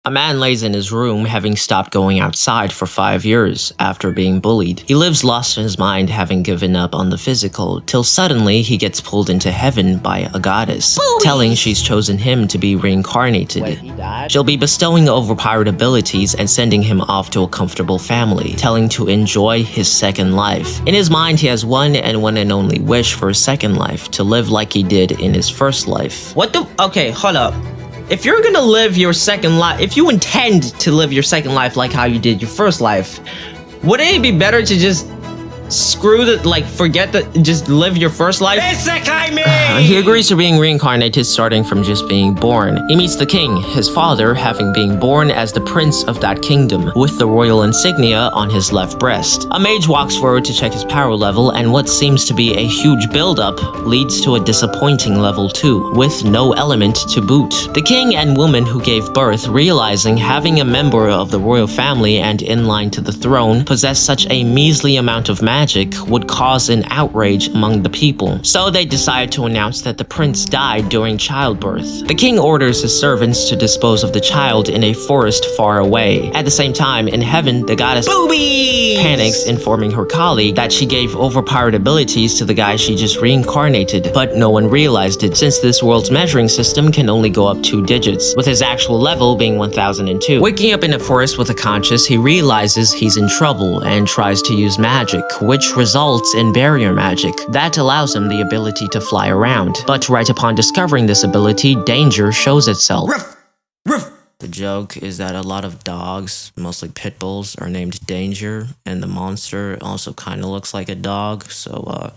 A man lays in his room having stopped going outside for 5 years after being bullied. He lives lost in his mind having given up on the physical, till suddenly he gets pulled into heaven by a goddess, telling she's chosen him to be reincarnated. Wait, he died? She'll be bestowing overpowered abilities and sending him off to a comfortable family, telling to enjoy his second life. In his mind, he has one and only wish for his second life, to live like he did in his first life. Okay, hold up. If you're gonna live your second life, if you intend to live your second life like how you did your first life, wouldn't it be better to just just live your first life? He agrees to being reincarnated starting from just being born. He meets the king, his father having been born as the prince of that kingdom, with the royal insignia on his left breast. A mage walks forward to check his power level, and what seems to be a huge buildup leads to a disappointing level 2, with no element to boot. The king and woman who gave birth, realizing having a member of the royal family and in line to the throne possess such a measly amount of magic would cause an outrage among the people. So they decide to announce that the prince died during childbirth. The king orders his servants to dispose of the child in a forest far away. At the same time, in heaven, the goddess panics, informing her colleague that she gave overpowered abilities to the guy she just reincarnated, but no one realized it, since this world's measuring system can only go up 2 digits, with his actual level being 1002. Waking up in a forest with a conscious, he realizes he's in trouble and tries to use magic, which results in barrier magic that allows him the ability to fly around. But right upon discovering this ability, danger shows itself. Ruff, ruff. The joke is that a lot of dogs, mostly pit bulls, are named Danger, and the monster also kind of looks like a dog, so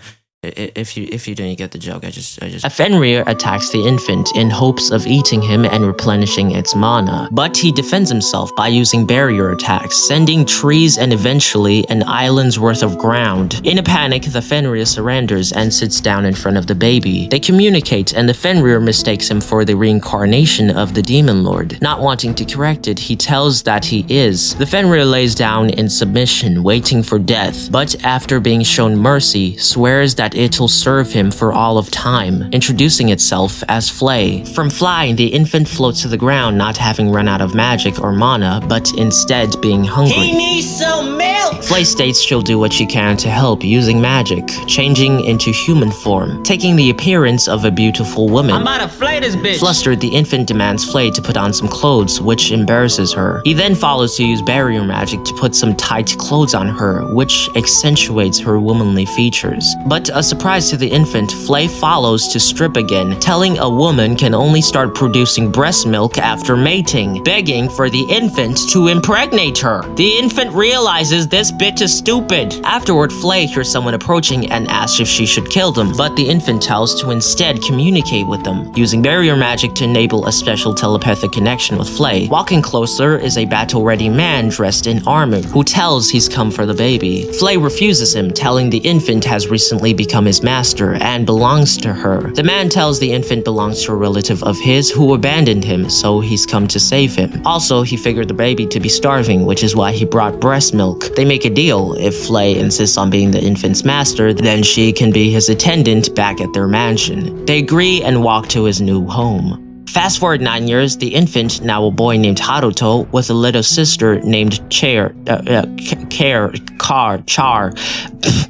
if you didn't get the joke, I just A Fenrir attacks the infant in hopes of eating him and replenishing its mana, but he defends himself by using barrier attacks, sending trees and eventually an island's worth of ground. In a panic, the Fenrir surrenders and sits down in front of the baby. They communicate, and the Fenrir mistakes him for the reincarnation of the demon lord. Not wanting to correct it, he tells that he is. The Fenrir lays down in submission, waiting for death, but after being shown mercy, swears that it'll serve him for all of time, introducing itself as Flay. From flying, the infant floats to the ground, not having run out of magic or mana, but instead being hungry. He needs some milk! Flay states she'll do what she can to help using magic, changing into human form, taking the appearance of a beautiful woman. I'm about to flay this bitch! Flustered, the infant demands Flay to put on some clothes, which embarrasses her. He then follows to use barrier magic to put some tight clothes on her, which accentuates her womanly features. But a surprise to the infant, Flay follows to strip again, telling a woman can only start producing breast milk after mating, begging for the infant to impregnate her. The infant realizes this bitch is stupid. Afterward, Flay hears someone approaching and asks if she should kill them, but the infant tells to instead communicate with them, using barrier magic to enable a special telepathic connection with Flay. Walking closer is a battle-ready man dressed in armor, who tells he's come for the baby. Flay refuses him, telling the infant has recently become his master and belongs to her. The man tells the infant belongs to a relative of his who abandoned him, so he's come to save him. Also, he figured the baby to be starving, which is why he brought breast milk. They make a deal. If Flay insists on being the infant's master, then she can be his attendant back at their mansion. They agree and walk to his new home. Fast forward 9 years, the infant, now a boy named Haruto, with a little sister named Char,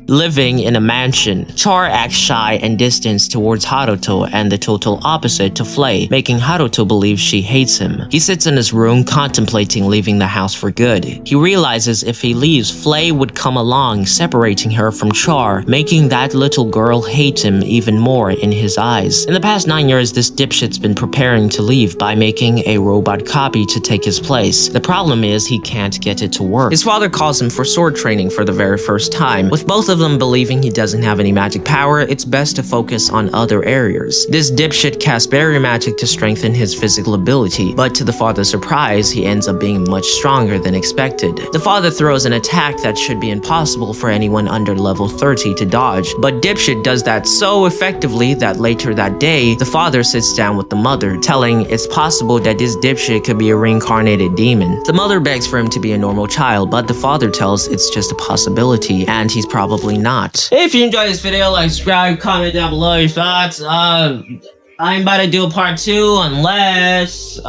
living in a mansion. Char acts shy and distant towards Haruto and the total opposite to Flay, making Haruto believe she hates him. He sits in his room contemplating leaving the house for good. He realizes if he leaves, Flay would come along, separating her from Char, making that little girl hate him even more in his eyes. In the past 9 years, this dipshit's been preparing to leave by making a robot copy to take his place. The problem is he can't get it to work. His father calls him for sword training for the very first time. With both of them believing he doesn't have any magic power, it's best to focus on other areas. This dipshit casts barrier magic to strengthen his physical ability, but to the father's surprise, he ends up being much stronger than expected. The father throws an attack that should be impossible for anyone under level 30 to dodge, but dipshit does that so effectively that later that day, the father sits down with the mother, telling it's possible that this dipshit could be a reincarnated demon. The mother begs for him to be a normal child, but the father tells it's just a possibility, and he's probably not. If you enjoyed this video, like, subscribe, comment down below your thoughts. I'm about to do a part 2 unless,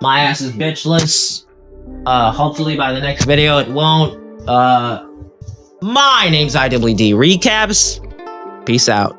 My ass is bitchless. Hopefully by the next video it won't. My name's IWD Recaps. Peace out.